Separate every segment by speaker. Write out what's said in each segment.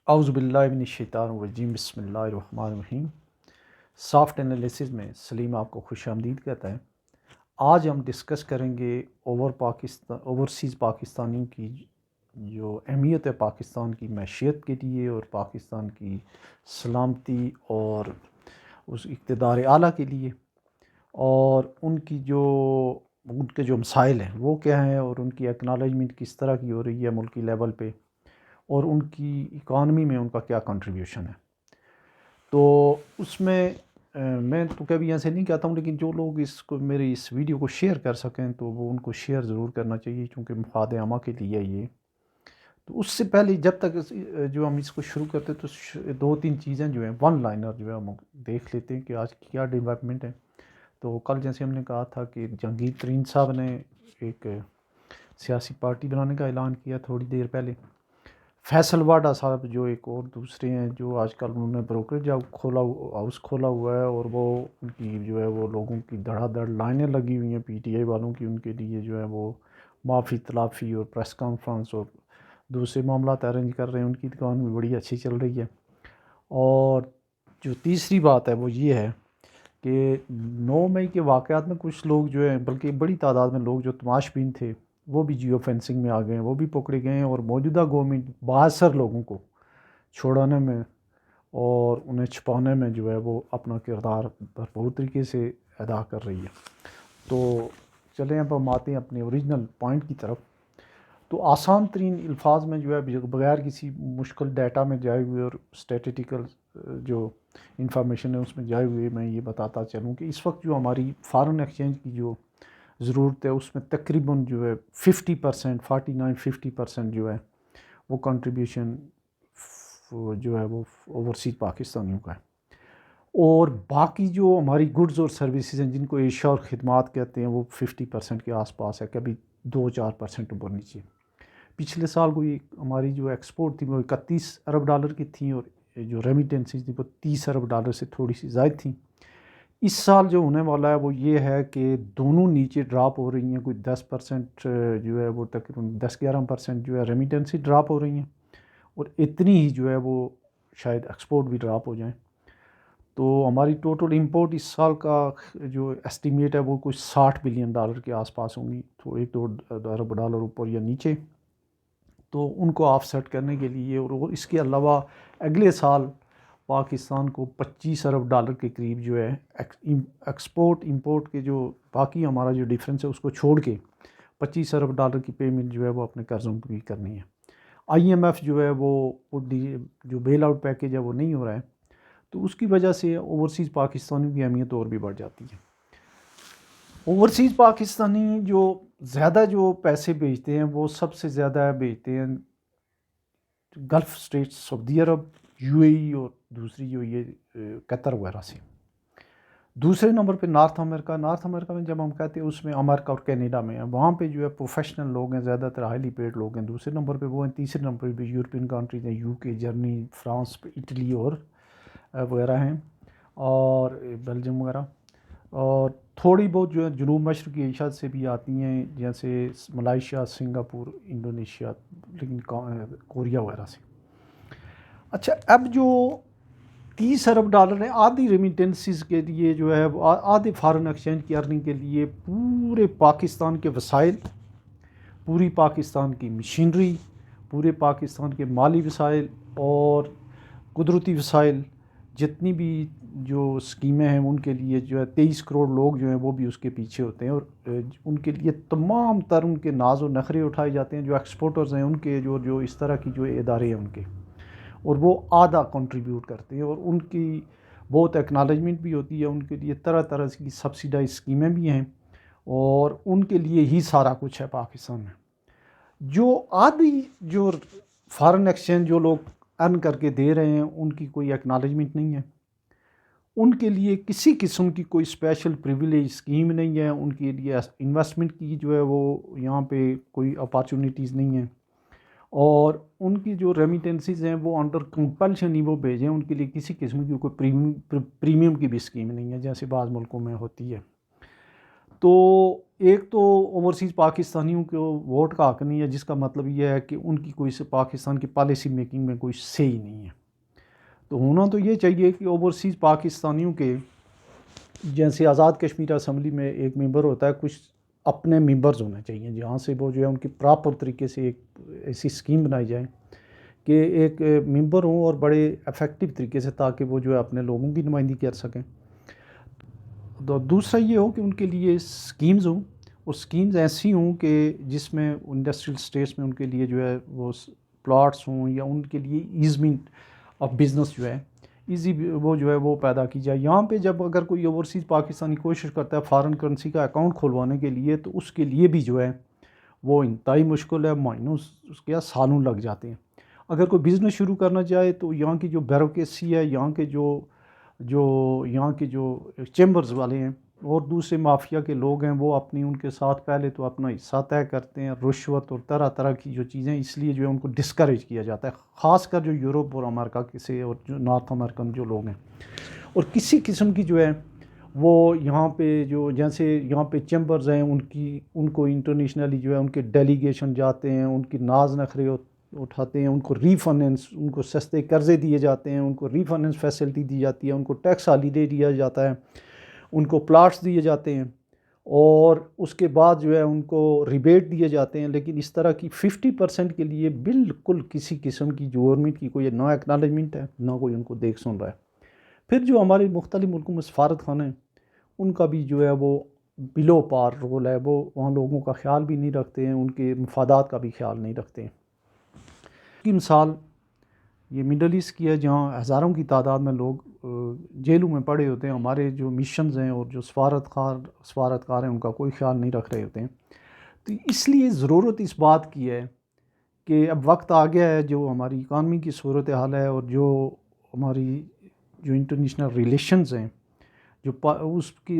Speaker 1: اعوذ باللہ من الشیطان الرجیم بسم اللہ الرحمن الرحیم۔ سافٹ انالیسز میں سلیم آپ کو خوش آمدید کہتا ہے۔ آج ہم ڈسکس کریں گے اوورسیز پاکستانیوں کی جو اہمیت ہے پاکستان کی معیشت کے لیے اور پاکستان کی سلامتی اور اس اقتدار اعلیٰ کے لیے، اور ان کے جو مسائل ہیں وہ کیا ہیں، اور ان کی ایکنالجمنٹ کس طرح کی ہو رہی ہے ملکی لیول پہ، اور ان کی اکانومی میں ان کا کیا کنٹریبیوشن ہے۔ تو اس میں میں تو کبھی ایسے نہیں کہتا ہوں، لیکن جو لوگ میری اس ویڈیو کو شیئر کر سکیں تو وہ ان کو شیئر ضرور کرنا چاہیے، چونکہ مفاد عامہ کے لیے یہ۔ تو اس سے پہلے جب تک جو ہم اس کو شروع کرتے تو دو تین چیزیں جو ہیں ون لائنر جو ہے ہم دیکھ لیتے ہیں کہ آج کیا ڈیولپمنٹ ہے۔ تو کل جیسے ہم نے کہا تھا کہ جہانگیر ترین صاحب نے ایک سیاسی پارٹی بنانے کا اعلان کیا تھوڑی دیر پہلے۔ فیصل واڈا صاحب جو ایک اور دوسرے ہیں جو آج کل انہوں نے بروکریج ہاؤس کھولا ہوا ہے، اور وہ ان کی جو ہے وہ لوگوں کی دھڑا دھڑ لائنیں لگی ہوئی ہیں پی ٹی آئی والوں کی، ان کے لیے جو ہے وہ معافی تلافی اور پریس کانفرنس اور دوسرے معاملات ارینج کر رہے ہیں۔ ان کی دکان بھی بڑی اچھی چل رہی ہے۔ اور جو تیسری بات ہے وہ یہ ہے کہ 9 مئی کے واقعات میں کچھ لوگ جو ہیں، بلکہ بڑی تعداد میں لوگ جو تماش بین تھے، وہ بھی جیو فینسنگ میں آ گئے ہیں، وہ بھی پکڑے گئے ہیں، اور موجودہ گورنمنٹ بااثر لوگوں کو چھوڑانے میں اور انہیں چھپانے میں جو ہے وہ اپنا کردار بھرپور طریقے سے ادا کر رہی ہے۔ تو چلیں اب ہم آتے ہیں اپنے اوریجنل پوائنٹ کی طرف۔ تو آسان ترین الفاظ میں جو ہے بغیر کسی مشکل ڈیٹا میں جائے ہوئے اور اسٹیٹسٹیکل جو انفارمیشن ہے اس میں جائے ہوئے میں یہ بتاتا چلوں کہ اس وقت جو ہماری فارن ایکسچینج کی جو ضرورت ہے اس میں تقریباً جو ہے 50%، 49-50% جو ہے وہ کنٹریبیوشن جو ہے وہ اوورسیز پاکستانیوں کا ہے، اور باقی جو ہماری گڈز اور سروسز ہیں جن کو اشیا اور خدمات کہتے ہیں وہ 50% کے آس پاس ہے، کبھی 2-4% اوپر نیچے۔ پچھلے سال کوئی ہماری جو ایکسپورٹ تھی وہ 31 ارب ڈالر کی تھیں، اور جو ریمیٹنسز تھی وہ 30 ارب ڈالر سے تھوڑی سی زائد تھیں۔ اس سال جو ہونے والا ہے وہ یہ ہے کہ دونوں نیچے ڈراپ ہو رہی ہیں، کوئی 10% جو ہے وہ تقریباً 10-11% جو ہے ریمیٹنسی ڈراپ ہو رہی ہیں، اور اتنی ہی جو ہے وہ شاید ایکسپورٹ بھی ڈراپ ہو جائیں۔ تو ہماری ٹوٹل امپورٹ اس سال کا جو ایسٹیمیٹ ہے وہ کچھ 60 بلین ڈالر کے آس پاس ہوں گی، تو 1-2 ارب ڈالر اوپر یا نیچے۔ تو ان کو آف سیٹ کرنے کے لیے، اور اس کے علاوہ اگلے سال پاکستان کو 25 ارب ڈالر کے قریب جو ہے ایکسپورٹ امپورٹ کے جو باقی ہمارا جو ڈیفرنس ہے اس کو چھوڑ کے 25 ارب ڈالر کی پیمنٹ جو ہے وہ اپنے قرضوں کی بھی کرنی ہے۔ آئی ایم ایف جو ہے وہ جو بیل آؤٹ پیکیج ہے وہ نہیں ہو رہا ہے، تو اس کی وجہ سے اوورسیز پاکستانیوں کی اہمیت اور بھی بڑھ جاتی ہے۔ اوورسیز پاکستانی جو زیادہ جو پیسے بھیجتے ہیں وہ سب سے زیادہ بھیجتے ہیں gulf state, Saudi Arab, U A E, اور دوسری جو یہ قطر وغیرہ سے۔ دوسرے نمبر پہ نارتھ امریکہ میں جب ہم کہتے ہیں اس میں امریکہ اور کینیڈا میں ہیں، وہاں پہ جو ہے پروفیشنل لوگ ہیں، زیادہ تر ہائیلی پیڈ لوگ ہیں۔ دوسرے نمبر پہ وہ ہیں، تیسرے نمبر پہ یورپین کنٹریز ہیں، یو کے، جرمنی، فرانس، اٹلی اور وغیرہ ہیں، اور بیلجیم وغیرہ، اور تھوڑی بہت جو ہے جنوب مشرقی ایشیا سے بھی آتی ہیں، جیسے ملائیشیا، سنگاپور، انڈونیشیا، لیکن کوریا وغیرہ سے۔ اچھا، اب جو 30 ارب ڈالر ہے، آدھی ریمیٹنسز کے لیے جو ہے آدھے فارن ایکسچینج کی ارننگ کے لیے پورے پاکستان کے وسائل، پوری پاکستان کی مشینری، پورے پاکستان کے مالی وسائل اور قدرتی وسائل، جتنی بھی جو اسکیمیں ہیں ان کے لیے جو ہے 23 کروڑ لوگ جو ہیں وہ بھی اس کے پیچھے ہوتے ہیں، اور ان کے لیے تمام تر ان کے ناز و نخرے اٹھائے جاتے ہیں۔ جو ایکسپورٹرز ہیں ان کے جو اس طرح کی جو ادارے ہیں ان کے، اور وہ آدھا کنٹریبیوٹ کرتے ہیں، اور ان کی بہت ایکنالجمنٹ بھی ہوتی ہے، ان کے لیے طرح طرح کی سبسیڈائز اسکیمیں بھی ہیں، اور ان کے لیے ہی سارا کچھ ہے پاکستان میں۔ جو آدھی جو فارن ایکسچینج جو لوگ ارن کر کے دے رہے ہیں ان کی کوئی ایکنالجمنٹ نہیں ہے، ان کے لیے کسی قسم کی کوئی اسپیشل پریویلیج اسکیم نہیں ہے، ان کے لیے انویسٹمنٹ کی جو ہے وہ یہاں پہ کوئی اپارچونیٹیز نہیں ہیں، اور ان کی جو ریمیٹنسز ہیں وہ انڈر کمپلشن ہی وہ بھیجیں، ان کے لیے کسی قسم کی کوئی پریمیم کی بھی اسکیم نہیں ہے جیسے بعض ملکوں میں ہوتی ہے۔ تو ایک تو اوورسیز پاکستانیوں کو ووٹ کا حق نہیں ہے، جس کا مطلب یہ ہے کہ ان کی کوئی سے پاکستان کی پالیسی میکنگ میں کوئی سے ہی نہیں ہے۔ تو ہونا تو یہ چاہیے کہ اوورسیز پاکستانیوں کے جیسے آزاد کشمیر اسمبلی میں ایک ممبر ہوتا ہے، کچھ اپنے ممبرز ہونے چاہیے جہاں سے وہ جو ہے ان کی پراپر طریقے سے ایک ایسی اسکیم بنائی جائے کہ ایک ممبر ہوں اور بڑے افیکٹو طریقے سے، تاکہ وہ جو ہے اپنے لوگوں کی نمائندگی کر سکیں۔ تو دوسرا یہ ہو کہ ان کے لیے اسکیمز ہوں، اور اسکیمز ایسی ہوں کہ جس میں انڈسٹریل اسٹیٹس میں ان کے لیے جو ہے وہ پلاٹس ہوں، یا ان کے لیے ایزمنٹ آف بزنس جو ہے ایزی وہ جو ہے وہ پیدا کی جائے۔ یہاں پہ جب اگر کوئی اوورسیز پاکستانی کوشش کرتا ہے فارن کرنسی کا اکاؤنٹ کھلوانے کے لیے، تو اس کے لیے بھی جو ہے وہ انتہائی مشکل ہے، مہینوں اس کے سالوں لگ جاتے ہیں۔ اگر کوئی بزنس شروع کرنا چاہے تو یہاں کی جو بیوروکریسی ہے، یہاں کے یہاں کے جو چیمبرز والے ہیں اور دوسرے مافیا کے لوگ ہیں، وہ اپنی ان کے ساتھ پہلے تو اپنا حصہ طے کرتے ہیں، رشوت اور طرح طرح کی جو چیزیں، اس لیے جو ہے ان کو ڈسکریج کیا جاتا ہے، خاص کر جو یورپ اور امریکہ کے سے اور جو نارتھ امریکن جو لوگ ہیں۔ اور کسی قسم کی جو ہے وہ یہاں پہ جو جیسے یہاں پہ چیمبرز ہیں، ان کو انٹرنیشنلی جو ہے ان کے ڈیلیگیشن جاتے ہیں، ان کی ناز نخرے اٹھاتے ہیں، ان کو ری فائننس، ان کو سستے قرضے دیے جاتے ہیں، ان کو ری فائننس فیسلٹی دی جاتی ہے، ان کو ٹیکس ہالیڈے دیا جاتا ہے، ان کو پلاٹس دیے جاتے ہیں، اور اس کے بعد جو ہے ان کو ریبیٹ دیے جاتے ہیں۔ لیکن اس طرح کی 50% کے لیے بالکل کسی قسم کی گورنمنٹ کی کوئی نہ ایکنالجمنٹ ہے، نہ کوئی ان کو دیکھ سن رہا ہے۔ پھر جو ہمارے مختلف ملکوں میں سفارت خانے ہیں، ان کا بھی جو ہے وہ بلو پار رول ہے، وہ وہاں لوگوں کا خیال بھی نہیں رکھتے ہیں، ان کے مفادات کا بھی خیال نہیں رکھتے ہیں۔ کی مثال یہ مڈل ایسٹ کی ہے، جہاں ہزاروں کی تعداد میں لوگ جیلوں میں پڑے ہوتے ہیں، ہمارے جو مشنز ہیں اور جو سفارتکار ہیں ان کا کوئی خیال نہیں رکھ رہے ہوتے ہیں۔ تو اس لیے ضرورت اس بات کی ہے کہ اب وقت آ گیا ہے، جو ہماری اکانومی کی صورتحال ہے اور جو ہماری جو انٹرنیشنل ریلیشنز ہیں، جو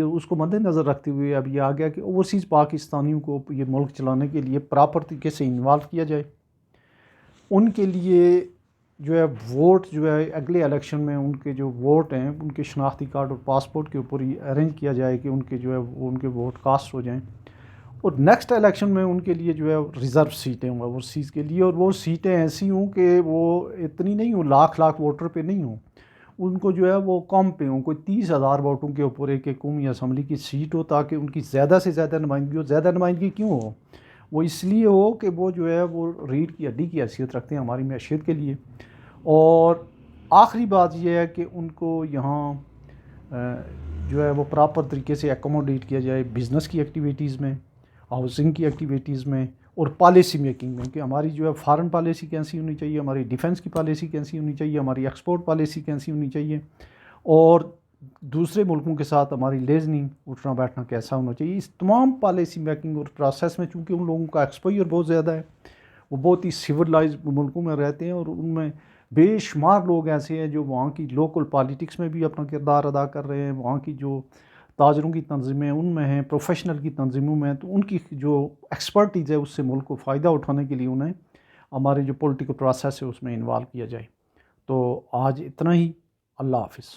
Speaker 1: اس کو مد نظر رکھتے ہوئے اب یہ آ گیا کہ اوورسیز پاکستانیوں کو یہ ملک چلانے کے لیے پراپر طریقے سے انوالو کیا جائے۔ ان کے لیے جو ہے ووٹ جو ہے اگلے الیکشن میں ان کے جو ووٹ ہیں ان کے شناختی کارڈ اور پاسپورٹ کے اوپر ہی ارینج کیا جائے کہ ان کے جو ہے ان کے ووٹ کاسٹ ہو جائیں، اور نیکسٹ الیکشن میں ان کے لیے جو ہے ریزرو سیٹیں ہوں اوورسیز کے لیے، اور وہ سیٹیں ایسی ہوں کہ وہ اتنی نہیں ہوں، لاکھ ووٹر پہ نہیں ہوں، ان کو جو ہے وہ کم پہ ہوں، کوئی 30,000 ووٹوں کے اوپر ایک قومی اسمبلی کی سیٹ ہو، تاکہ ان کی زیادہ سے زیادہ نمائندگی ہو۔ زیادہ نمائندگی کیوں ہو؟ وہ اس لیے ہو کہ وہ جو ہے وہ ریڑھ کی ہڈی کی حیثیت رکھتے ہیں ہماری معیشت کے لیے۔ اور آخری بات یہ ہے کہ ان کو یہاں جو ہے وہ پراپر طریقے سے ایکوموڈیٹ کیا جائے بزنس کی ایکٹیویٹیز میں، ہاؤسنگ کی ایکٹیویٹیز میں، اور پالیسی میکنگ میں، کہ ہماری جو ہے فارن پالیسی کیسی ہونی چاہیے، ہماری ڈیفنس کی پالیسی کیسی ہونی چاہیے، ہماری ایکسپورٹ پالیسی کیسی ہونی چاہیے، اور دوسرے ملکوں کے ساتھ ہماری لیزننگ اٹھنا بیٹھنا کیسا ہونا چاہیے۔ اس تمام پالیسی میکنگ اور پروسیس میں چونکہ ان لوگوں کا ایکسپوجر بہت زیادہ ہے، وہ بہت ہی سویلائز ملکوں میں رہتے ہیں، اور ان میں بے شمار لوگ ایسے ہیں جو وہاں کی لوکل پالیٹکس میں بھی اپنا کردار ادا کر رہے ہیں، وہاں کی جو تاجروں کی تنظیمیں ان میں ہیں، پروفیشنل کی تنظیموں میں، تو ان کی جو ایکسپرٹیز ہے اس سے ملک کو فائدہ اٹھانے کے لیے انہیں ہمارے جو پولیٹیکل پروسیس ہے اس میں انوالو کیا جائے۔ تو آج اتنا ہی، اللہ حافظ۔